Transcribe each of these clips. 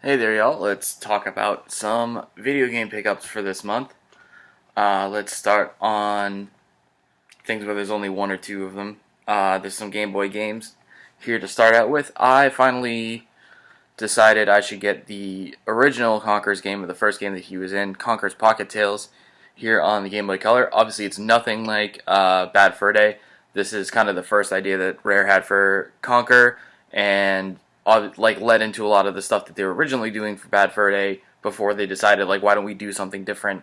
Hey there, y'all. Let's talk about some video game pickups for this month. Let's start on things where there's only one or two of them. There's some Game Boy games here to start out with. I finally decided I should get the original Conker's game, or the first game that he was in, Conker's Pocket Tales, here on the Game Boy Color. Obviously, it's nothing like Bad Fur Day. This is kind of the first idea that Rare had for Conker, and led into a lot of the stuff that they were originally doing for Bad Fur Day before they decided, why don't we do something different?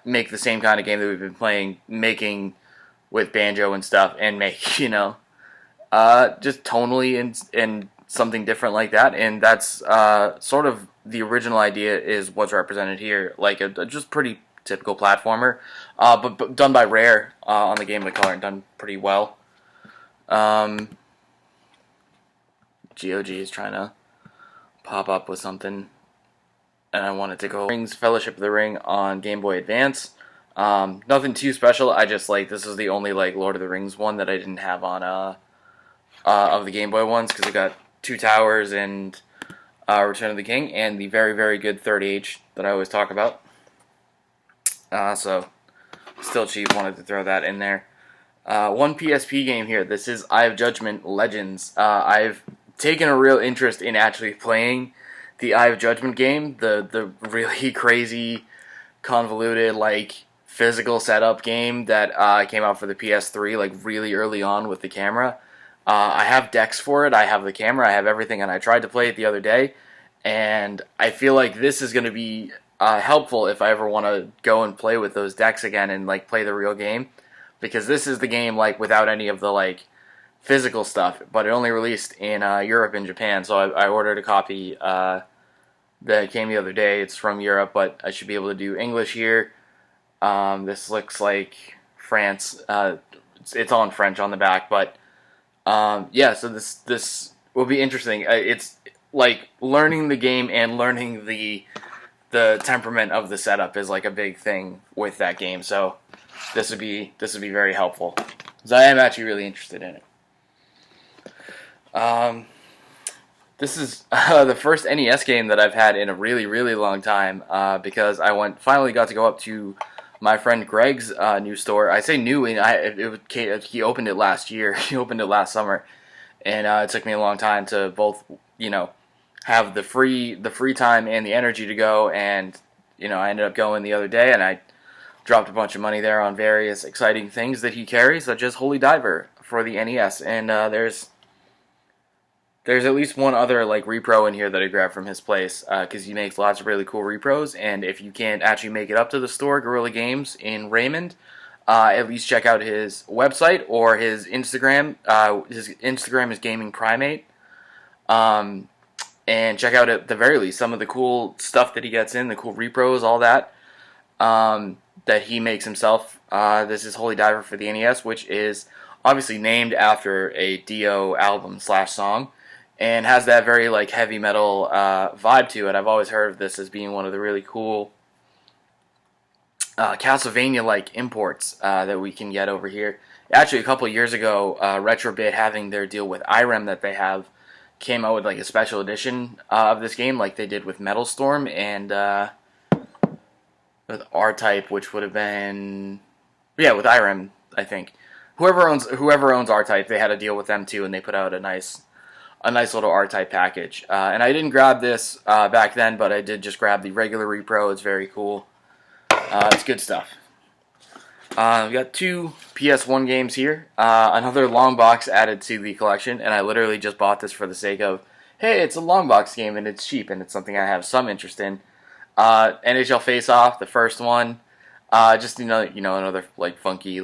Make the same kind of game that we've been making with banjo and stuff, and make, just tonally and something different like that. And that's sort of the original idea is what's represented here, like a just pretty typical platformer, but done by Rare on the Game Boy Color and done pretty well. GOG is trying to pop up with something, and I wanted to go Rings Fellowship of the Ring on Game Boy Advance. Nothing too special. I just this is the only Lord of the Rings one that I didn't have on of the Game Boy ones, because it got Two Towers and Return of the King and the very, very good Third Age that I always talk about. So still cheap. Wanted to throw that in there. One PSP game here. This is Eye of Judgment Legends. I've taken a real interest in actually playing the Eye of Judgment game, the really crazy, convoluted, physical setup game that came out for the PS3, really early on with the camera. I have decks for it, I have the camera, I have everything, and I tried to play it the other day, and I feel like this is going to be helpful if I ever want to go and play with those decks again and play the real game, because this is the game without any of the physical stuff, but it only released in Europe and Japan, so I ordered a copy that came the other day. It's from Europe, but I should be able to do English here. This looks like France. It's all in French on the back, but yeah, so this will be interesting. It's learning the game and learning the temperament of the setup is a big thing with that game, so this would be very helpful, because I am actually really interested in it. This is the first NES game that I've had in a really, really long time, because I finally got to go up to my friend Greg's new store. I say new, and he opened it last year. He opened it last summer, and it took me a long time to both, have the free time and the energy to go. And I ended up going the other day, and I dropped a bunch of money there on various exciting things that he carries, such as Holy Diver for the NES. And there's at least one other repro in here that I grabbed from his place, because he makes lots of really cool repros. And if you can't actually make it up to the store, Guerrilla Games in Raymond, at least check out his website or his Instagram. His Instagram is Gaming Primate, and check out at the very least some of the cool stuff that he gets in, the cool repros, all that that he makes himself. This is Holy Diver for the NES, which is obviously named after a Dio album / song. And has that very heavy metal vibe to it. I've always heard of this as being one of the really cool Castlevania imports that we can get over here. Actually, a couple years ago, Retrobit, having their deal with IREM that they have, came out with a special edition of this game, like they did with Metal Storm and with R-Type, which would have been with IREM, I think. Whoever owns R-Type, they had a deal with them too, and they put out a nice little R-Type package. And I didn't grab this back then, but I did just grab the regular repro. It's very cool. It's good stuff. We got two PS1 games here. Another long box added to the collection, and I literally just bought this for the sake of, hey, it's a long box game and it's cheap and it's something I have some interest in. NHL Face-Off, the first one. Just another funky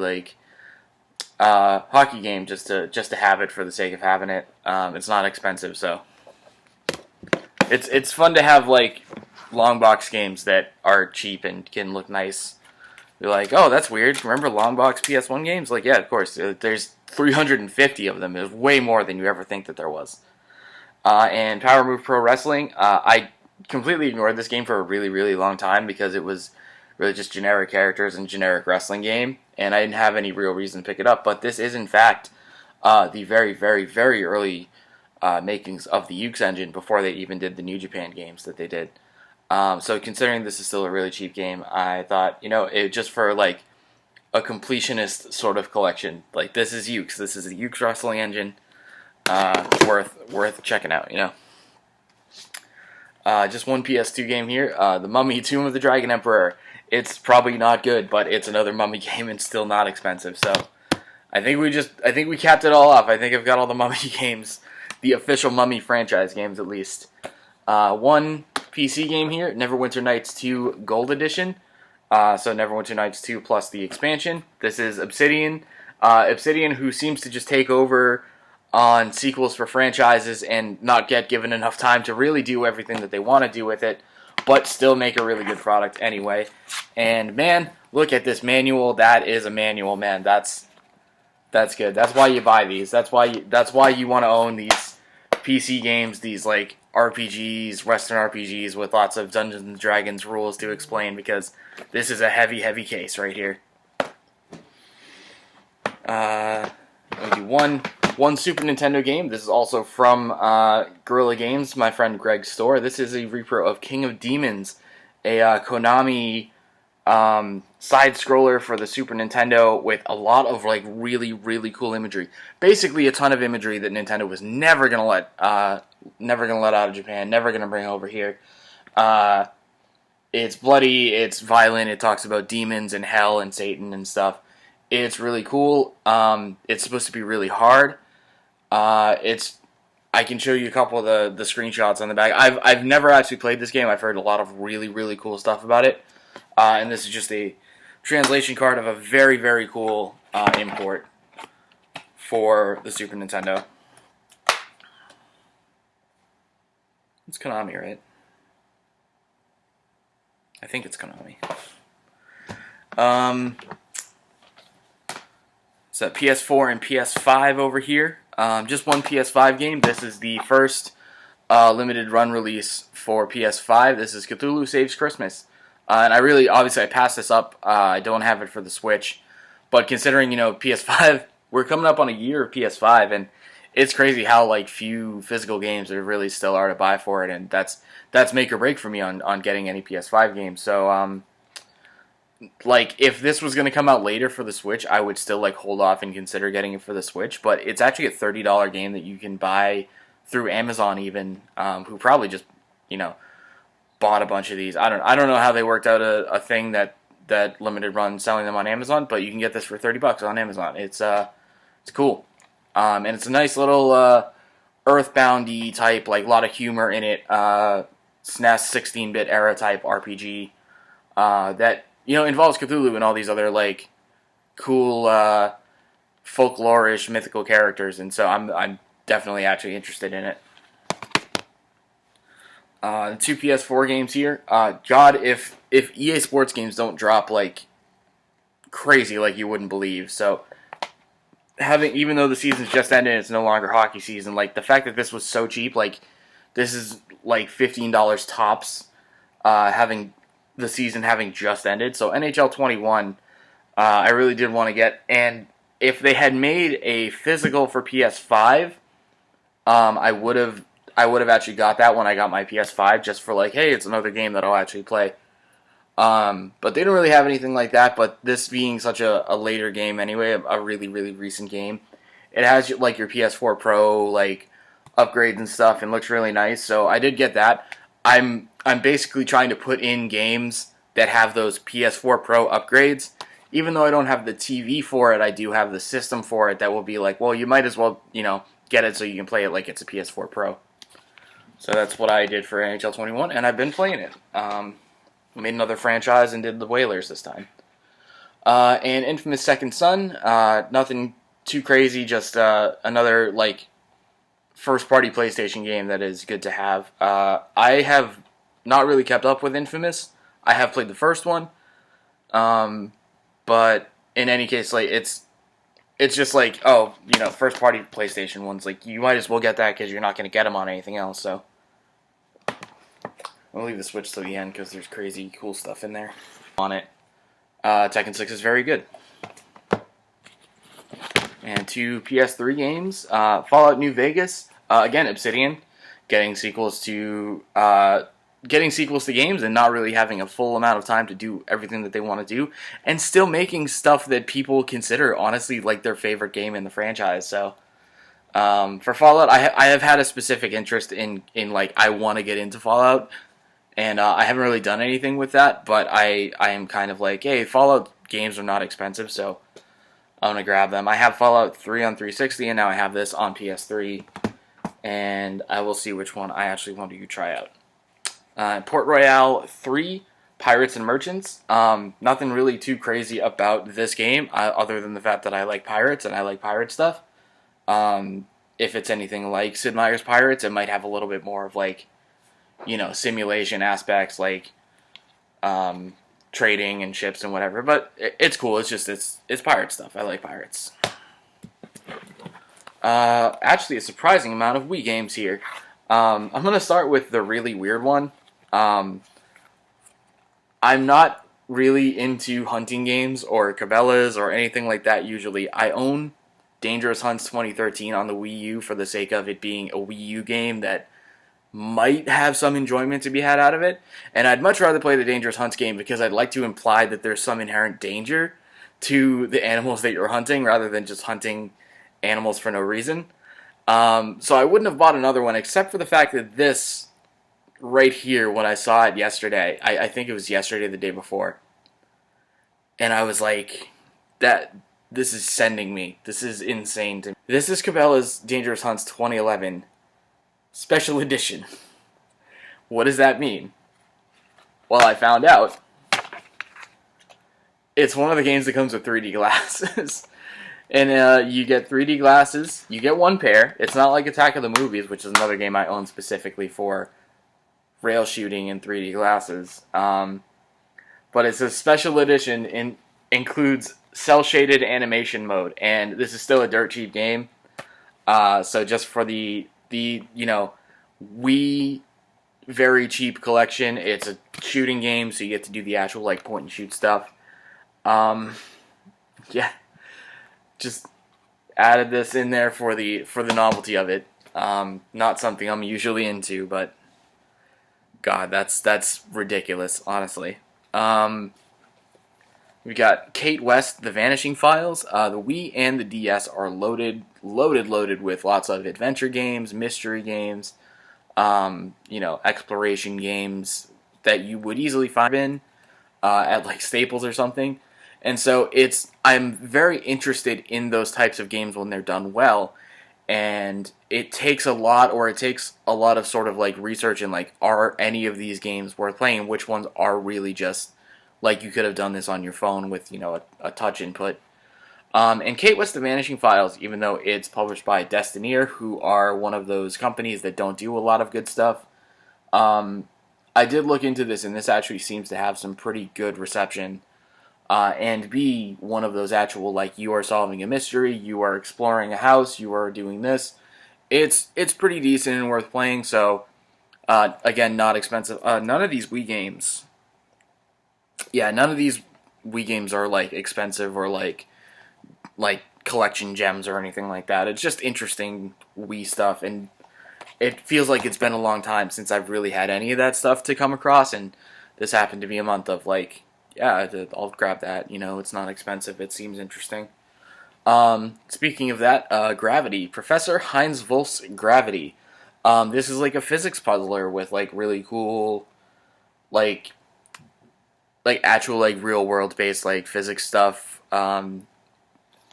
hockey game just to have it for the sake of having it. It's not expensive, so it's fun to have long box games that are cheap and can look nice. You're oh, that's weird. Remember long box PS1 games? Yeah, of course. There's 350 of them. There's way more than you ever think that there was. And Power Move Pro Wrestling. I completely ignored this game for a really, really long time because it was really just generic characters and generic wrestling game, and I didn't have any real reason to pick it up. But this is, in fact, the very, very, very early makings of the Yuke's engine before they even did the New Japan games that they did. So considering this is still a really cheap game, I thought, it just for like a completionist sort of collection, like this is Yuke's. This is a Yuke's wrestling engine, worth checking out. Just one PS2 game here, The Mummy: Tomb of the Dragon Emperor. It's probably not good, but it's another Mummy game and still not expensive. So I think we capped it all off. I think I've got all the Mummy games, the official Mummy franchise games at least. One PC game here, Neverwinter Nights 2 Gold Edition. So Neverwinter Nights 2 plus the expansion. This is Obsidian. Obsidian, who seems to just take over on sequels for franchises and not get given enough time to really do everything that they want to do with it, but still make a really good product anyway. And man, look at this manual. That is a manual, man. That's good. That's why you buy these. That's why you want to own these PC games, these like RPGs, Western RPGs with lots of Dungeons and Dragons rules to explain, because this is a heavy case right here. Let me do one Super Nintendo game. This is also from Guerrilla Games, my friend Greg's store. This is a repro of King of Demons, a Konami side-scroller for the Super Nintendo with a lot of like really cool imagery. Basically, a ton of imagery that Nintendo was never gonna let out of Japan, never gonna bring over here. It's bloody, it's violent, it talks about demons and hell and Satan and stuff. It's really cool. It's supposed to be really hard. I can show you a couple of the screenshots on the back. I've never actually played this game. I've heard a lot of really cool stuff about it. And this is just a translation card of a very cool import for the Super Nintendo. It's Konami, right? I think it's Konami. It's a PS4 and PS5 over here. Just one PS5 game. This is the first limited run release for PS5. This is Cthulhu Saves Christmas. And obviously I passed this up. I don't have it for the Switch. But considering, PS5, we're coming up on a year of PS5, and it's crazy how like few physical games there really still are to buy for it, and that's make or break for me on getting any PS5 games. So like if this was going to come out later for the Switch, I would still like hold off and consider getting it for the Switch, but it's actually a $30 game that you can buy through Amazon even, who probably just, bought a bunch of these. I don't know how they worked out a thing that limited run selling them on Amazon, but you can get this for $30 on Amazon. It's cool. And it's a nice little Earthbound-y type, like a lot of humor in it, SNES 16-bit era type RPG that involves Cthulhu and all these other like cool folklore-ish mythical characters, and so I'm definitely actually interested in it. The two PS4 games here. God, if EA Sports games don't drop like crazy, like you wouldn't believe. So even though the season's just ended, it's no longer hockey season. Like the fact that this was so cheap, like this is like $15 tops. Having the season having just ended, so NHL 21, I really did want to get. And if they had made a physical for PS5, I would have actually got that when I got my PS5, just for like, hey, it's another game that I'll actually play. But they don't really have anything like that. But this being such a later game anyway, a really recent game, it has like your PS4 Pro like upgrades and stuff, and looks really nice. So I did get that. I'm basically trying to put in games that have those PS4 Pro upgrades. Even though I don't have the TV for it, I do have the system for it that will be like, well, you might as well, get it so you can play it like it's a PS4 Pro. So that's what I did for NHL 21, and I've been playing it. Made another franchise and did the Whalers this time. And Infamous Second Son, nothing too crazy, just another like first-party PlayStation game that is good to have. I have not really kept up with Infamous. I have played the first one, but in any case, like it's just like, first-party PlayStation ones. Like you might as well get that because you're not going to get them on anything else. So I'll leave the Switch till the end because there's crazy cool stuff in there on it. Tekken 6 is very good. And two PS3 games, Fallout New Vegas. Again, Obsidian getting sequels to games and not really having a full amount of time to do everything that they want to do, and still making stuff that people consider honestly like their favorite game in the franchise. So for Fallout, I have had a specific interest in like I want to get into Fallout, and I haven't really done anything with that, but I am kind of like, hey, Fallout games are not expensive, so I'm gonna grab them. I have Fallout 3 on 360, and now I have this on PS3, and I will see which one I actually want to try out. Port Royale 3, Pirates and Merchants. Nothing really too crazy about this game, other than the fact that I like pirates and I like pirate stuff. If it's anything like Sid Meier's Pirates, it might have a little bit more of like, simulation aspects, like trading and ships and whatever. But it's cool. It's just it's pirate stuff. I like pirates. Actually, a surprising amount of Wii games here. I'm gonna start with the really weird one. I'm not really into hunting games or Cabelas or anything like that usually. I own Dangerous Hunts 2013 on the Wii U for the sake of it being a Wii U game that might have some enjoyment to be had out of it. And I'd much rather play the Dangerous Hunts game because I'd like to imply that there's some inherent danger to the animals that you're hunting rather than just hunting animals for no reason. So I wouldn't have bought another one except for the fact that this right here, when I saw it yesterday, I think it was yesterday or the day before, and I was like, this is sending me. This is insane to me. This is Cabela's Dangerous Hunts 2011 Special Edition. What does that mean? Well, I found out. It's one of the games that comes with 3D glasses. And you get 3D glasses. You get one pair. It's not like Attack of the Movies, which is another game I own specifically for rail shooting in 3D glasses. But it's a special edition and includes cel-shaded animation mode. And this is still a dirt cheap game. So just for the Wii very cheap collection, it's a shooting game, so you get to do the actual like point and shoot stuff. Yeah. Just added this in there for the novelty of it. Not something I'm usually into, but God, that's ridiculous, honestly. We got Cate West, The Vanishing Files. The Wii and the DS are loaded with lots of adventure games, mystery games, exploration games that you would easily find at like Staples or something. And so I'm very interested in those types of games when they're done well, and it takes a lot of sort of like research and like, are any of these games worth playing? Which ones are really just like you could have done this on your phone with a touch input. And Cate West, The Vanishing Files, even though it's published by Destineer, who are one of those companies that don't do a lot of good stuff, I did look into this, and this actually seems to have some pretty good reception. And be one of those actual, like, you are solving a mystery, you are exploring a house, you are doing this. It's pretty decent and worth playing, so, again, not expensive. None of these Wii games are, like, expensive or, like collection gems or anything like that. It's just interesting Wii stuff, and it feels like it's been a long time since I've really had any of that stuff to come across, and this happened to be a month of, like, yeah, I'll grab that. It's not expensive. It seems interesting. Speaking of that, Gravity. Professor Heinz Wolf's Gravity. This is like a physics puzzler with like really cool, like actual like real world based like physics stuff.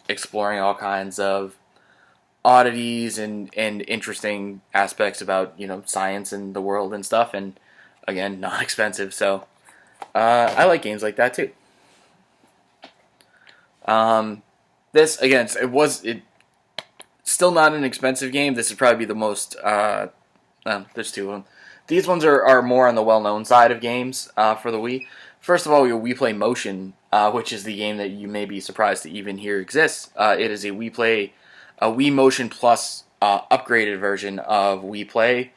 Exploring all kinds of oddities and interesting aspects about science and the world and stuff. And again, not expensive, so. I like games like that too. This again, it still not an expensive game. This would probably be the most. There's two of them. These ones are more on the well-known side of games for the Wii. First of all, your Wii Play Motion, which is the game that you may be surprised to even hear exists. It is a Wii Motion Plus upgraded version of Wii Play.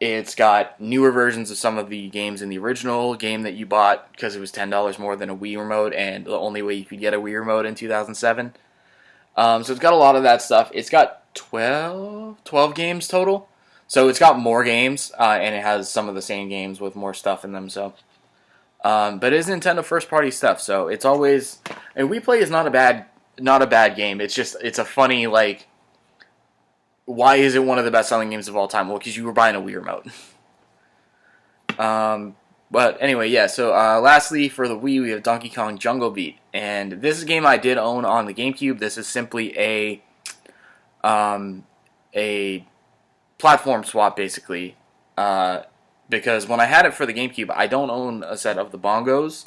It's got newer versions of some of the games in the original game that you bought because it was $10 more than a Wii remote, and the only way you could get a Wii remote in 2007. So it's got a lot of that stuff. It's got 12 games total. So it's got more games, and it has some of the same games with more stuff in them. So, but it is Nintendo first party stuff. So it's always, and Wii Play is not a bad game. It's just it's a funny like. Why is it one of the best selling games of all time? Well, because you were buying a Wii remote. But anyway, yeah. So lastly, for the Wii, we have Donkey Kong Jungle Beat, and this is a game I did own on the GameCube. This is simply a platform swap, basically. Because when I had it for the GameCube, I don't own a set of the bongos,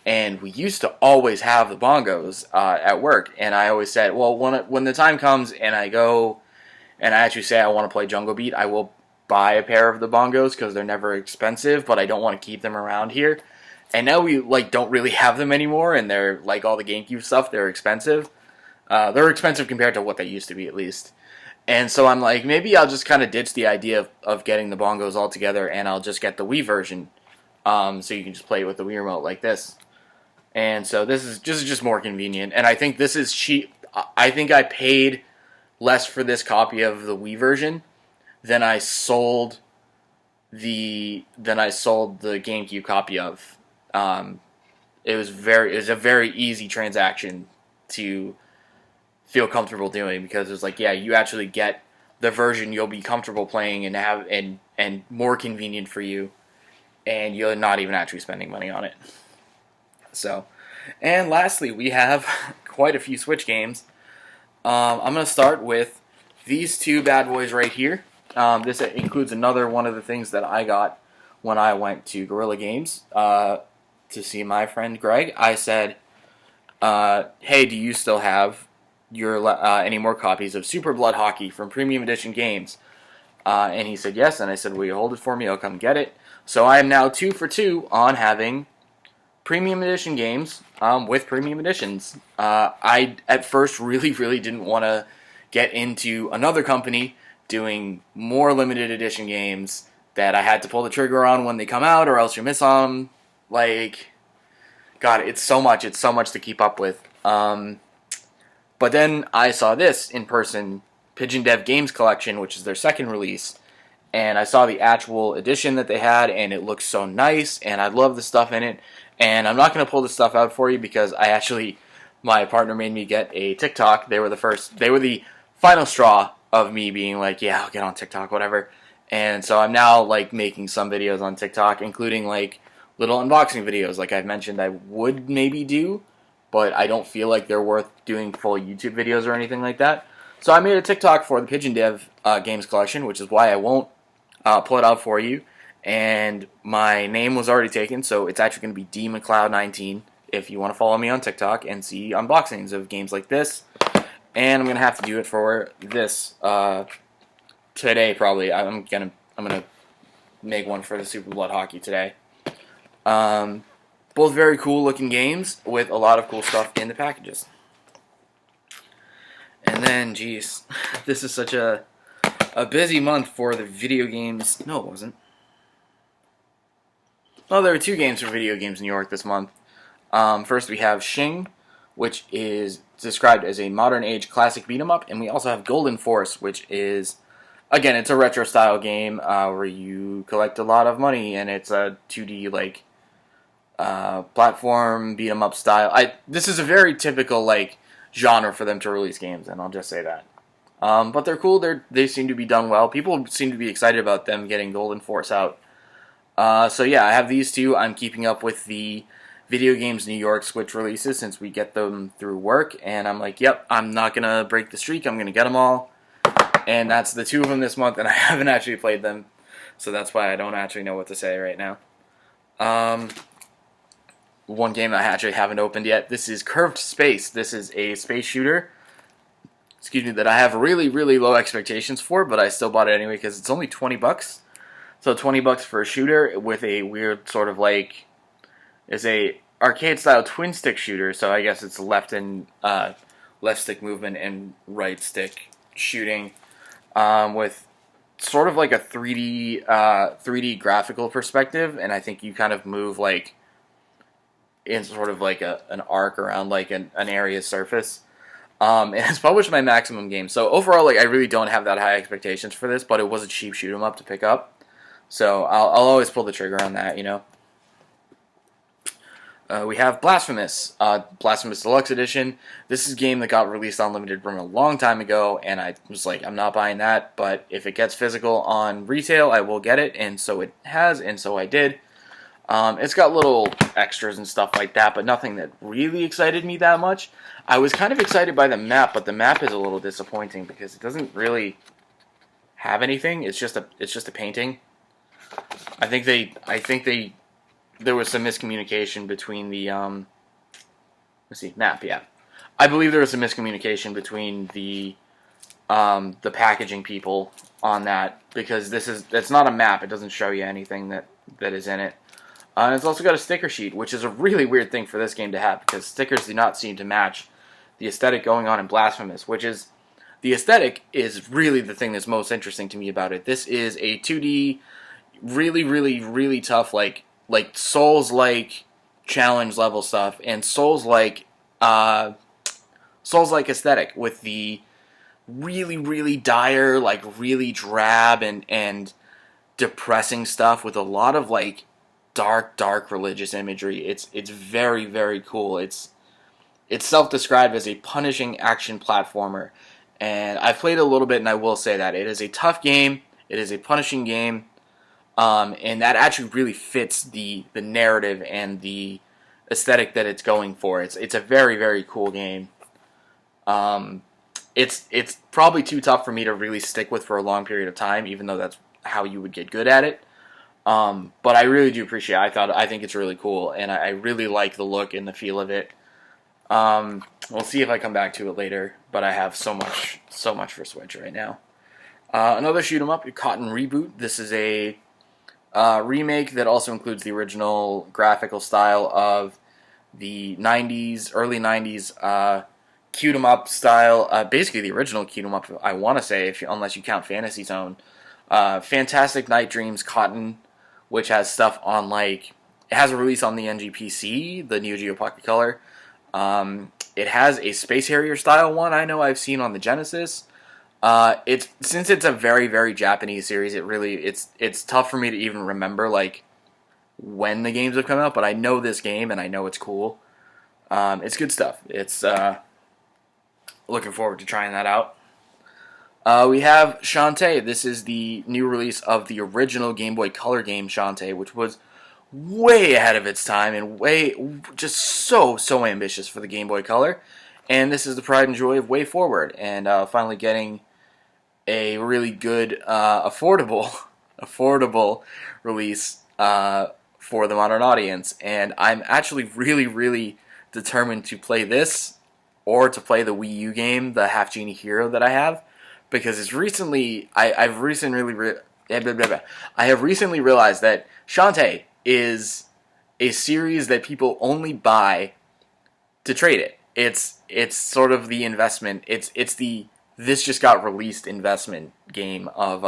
and we used to always have the bongos at work. And I always said, well, when the time comes and I go and I actually say I want to play Jungle Beat, I will buy a pair of the bongos because they're never expensive, but I don't want to keep them around here. And now we like don't really have them anymore, and they're like all the GameCube stuff. They're expensive. They're expensive compared to what they used to be, at least. And so I'm like, maybe I'll just kind of ditch the idea of getting the bongos all together, and I'll just get the Wii version, so you can just play it with the Wii remote like this. And so this is just more convenient, and I think this is cheap. I think I paid less for this copy of the Wii version than I sold the GameCube copy of. It was a very easy transaction to feel comfortable doing, because it was like, yeah, you actually get the version you'll be comfortable playing and more convenient for you, and you're not even actually spending money on it. So, and lastly, we have quite a few Switch games. I'm going to start with these two bad boys right here. This includes another one of the things that I got when I went to Guerrilla Games to see my friend Greg. I said, hey, do you still have your any more copies of Super Blood Hockey from Premium Edition Games? And he said yes, and I said, will you hold it for me? I'll come get it. So I am now 2 for 2 on having Premium Edition games with Premium Editions. I, at first, really didn't want to get into another company doing more limited edition games that I had to pull the trigger on when they come out, or else you miss on them. Like, God, it's so much to keep up with. But then I saw this in person, Pigeon Dev Games Collection, which is their second release, and I saw the actual edition that they had, and it looks so nice, and I love the stuff in it. And I'm not going to pull this stuff out for you because my partner made me get a TikTok. They were the final straw of me being like, yeah, I'll get on TikTok, whatever. And so I'm now like making some videos on TikTok, including like little unboxing videos, like I've mentioned I would maybe do, but I don't feel like they're worth doing full YouTube videos or anything like that. So I made a TikTok for the Pigeon Dev Games Collection, which is why I won't pull it out for you. And my name was already taken, so it's actually going to be DMcLeod19 if you want to follow me on TikTok and see unboxings of games like this. And I'm going to have to do it for this today, probably. I'm gonna make one for the Super Blood Hockey today. Both very cool looking games with a lot of cool stuff in the packages. And then, geez, this is such a busy month for the video games. No, it wasn't. Well, there were 2 games for video games in New York this month. First, we have Shing, which is described as a modern-age classic beat-em-up, and we also have Golden Force, which is, again, it's a retro-style game where you collect a lot of money, and it's a 2D, like, platform beat-em-up style. This is a very typical, like, genre for them to release games, and I'll just say that. But they're cool. They seem to be done well. People seem to be excited about them getting Golden Force out. So yeah, I have these 2. I'm keeping up with the Video Games New York Switch releases since we get them through work, and I'm like, yep, I'm not going to break the streak, I'm going to get them all. And that's the 2 of them this month, and I haven't actually played them, so that's why I don't actually know what to say right now. One game I actually haven't opened yet, this is Curved Space. This is a space shooter, that I have really low expectations for, but I still bought it anyway because it's only $20. So $20 for a shooter with a weird sort of like, it's a arcade-style twin-stick shooter, so I guess it's left stick movement and right stick shooting, with sort of like a 3D graphical perspective, and I think you kind of move like in sort of like an arc around like an area's surface. And it's published by Maximum Games. So overall, like, I really don't have that high expectations for this, but it was a cheap shoot 'em up to pick up. So I'll always pull the trigger on that, you know. We have Blasphemous, Blasphemous Deluxe Edition. This is a game that got released on Limited Run a long time ago, and I was like, I'm not buying that, but if it gets physical on retail, I will get it, and so it has, and so I did. It's got little extras and stuff like that, but nothing that really excited me that much. I was kind of excited by the map, but the map is a little disappointing because it doesn't really have anything. It's just a painting. I think there was some miscommunication between the let's see, map. Yeah, I believe there was some miscommunication between the packaging people on that, because it's not a map. It doesn't show you anything that is in it. And it's also got a sticker sheet, which is a really weird thing for this game to have, because stickers do not seem to match the aesthetic going on in Blasphemous, which is, the aesthetic is really the thing that's most interesting to me about it. This is a 2D, really, really, really tough, like Souls-like challenge level stuff, and Souls-like aesthetic, with the really, really dire, like really drab and depressing stuff, with a lot of like dark religious imagery. It's very, very cool. It's self-described as a punishing action platformer, and I've played a little bit, and I will say that it is a tough game. It is a punishing game. And that actually really fits the narrative and the aesthetic that it's going for. It's a very, very cool game. It's probably too tough for me to really stick with for a long period of time, even though that's how you would get good at it. But I really do appreciate it. I think it's really cool, and I really like the look and the feel of it. We'll see if I come back to it later, but I have so much for Switch right now. Another shoot 'em up, Cate Reboot. This is a remake that also includes the original graphical style of the 90s, early 90s Cute 'em up style, basically the original Cute 'em up, I want to say, unless you count Fantasy Zone. Fantastic Night Dreams Cotton, which has stuff on, like, it has a release on the NGPC, the Neo Geo Pocket Color. It has a Space Harrier style one I know I've seen on the Genesis. Since it's a very, very Japanese series, it's tough for me to even remember, like, when the games have come out, but I know this game, and I know it's cool. It's good stuff. It's, looking forward to trying that out. We have Shantae. This is the new release of the original Game Boy Color game Shantae, which was way ahead of its time, and just so ambitious for the Game Boy Color. And this is the pride and joy of Way Forward, and finally getting a really good, affordable release for the modern audience. And I'm actually really, really determined to play this, or to play the Wii U game, the Half Genie Hero that I have, because I have recently realized that Shantae is a series that people only buy to trade it. It's sort of the investment. It's the this just got released investment game of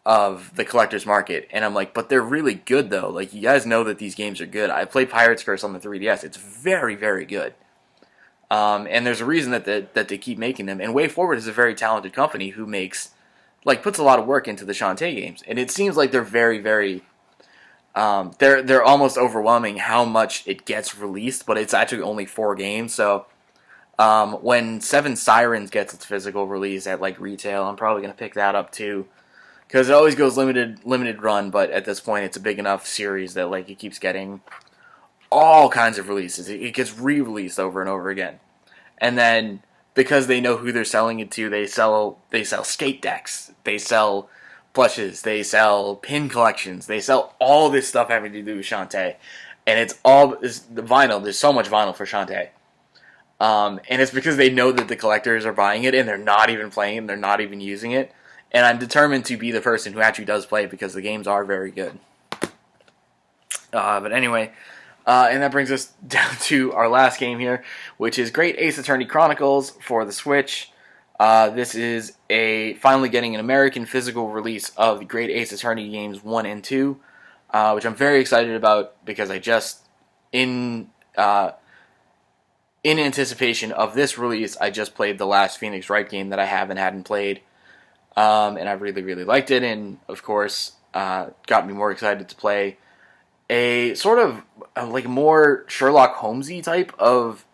the collector's market, and I'm like, but they're really good though. Like, you guys know that these games are good. I played Pirate's Curse on the 3DS. It's very, very good. And there's a reason that they keep making them. And Way Forward is a very talented company who puts a lot of work into the Shantae games. And it seems like they're very, very, they're almost overwhelming how much it gets released, but it's actually only 4 games. So, when Seven Sirens gets its physical release at, like, retail, I'm probably going to pick that up too. Because it always goes limited run, but at this point it's a big enough series that, like, it keeps getting all kinds of releases. It gets re-released over and over again. And then, because they know who they're selling it to, they sell skate decks, they sell plushes, they sell pin collections, they sell all this stuff having to do with Shantae. And it's the vinyl, there's so much vinyl for Shantae. And it's because they know that the collectors are buying it, and they're not even playing it, they're not even using it. And I'm determined to be the person who actually does play it, because the games are very good. But anyway, and that brings us down to our last game here, which is Great Ace Attorney Chronicles for the Switch. This is finally getting an American physical release of the Great Ace Attorney games 1 and 2, which I'm very excited about, because in anticipation of this release, I just played the last Phoenix Wright game that I hadn't played, and I really, really liked it, and of course, got me more excited to play a sort of like more Sherlock Holmesy type of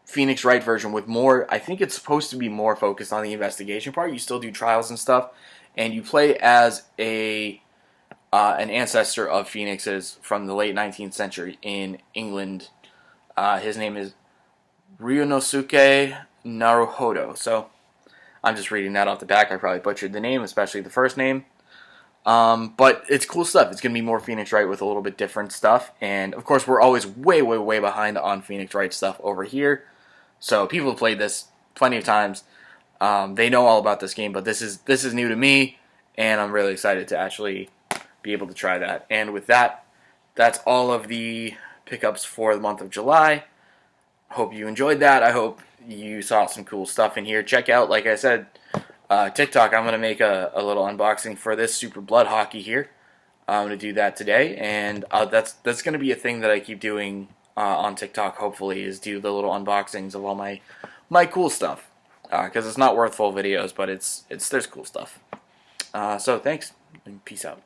Phoenix Wright version with more. I think it's supposed to be more focused on the investigation part. You still do trials and stuff, and you play as an ancestor of Phoenix's from the late 19th century in England. His name is Ryunosuke Naruhodo. So I'm just reading that off the back. I probably butchered the name, especially the first name. But it's cool stuff. It's going to be more Phoenix Wright with a little bit different stuff. And, of course, we're always way, way, way behind on Phoenix Wright stuff over here. So people have played this plenty of times. They know all about this game, but this is new to me, and I'm really excited to actually be able to try that. And with that, that's all of the pickups for the month of July. Hope you enjoyed that. I hope you saw some cool stuff in here. Check out, like I said, TikTok. I'm going to make a little unboxing for this Super Blood Hockey here. I'm going to do that today, and that's going to be a thing that I keep doing on TikTok, hopefully, is do the little unboxings of all my cool stuff. Because it's not worth full videos, but there's cool stuff. So thanks, and peace out.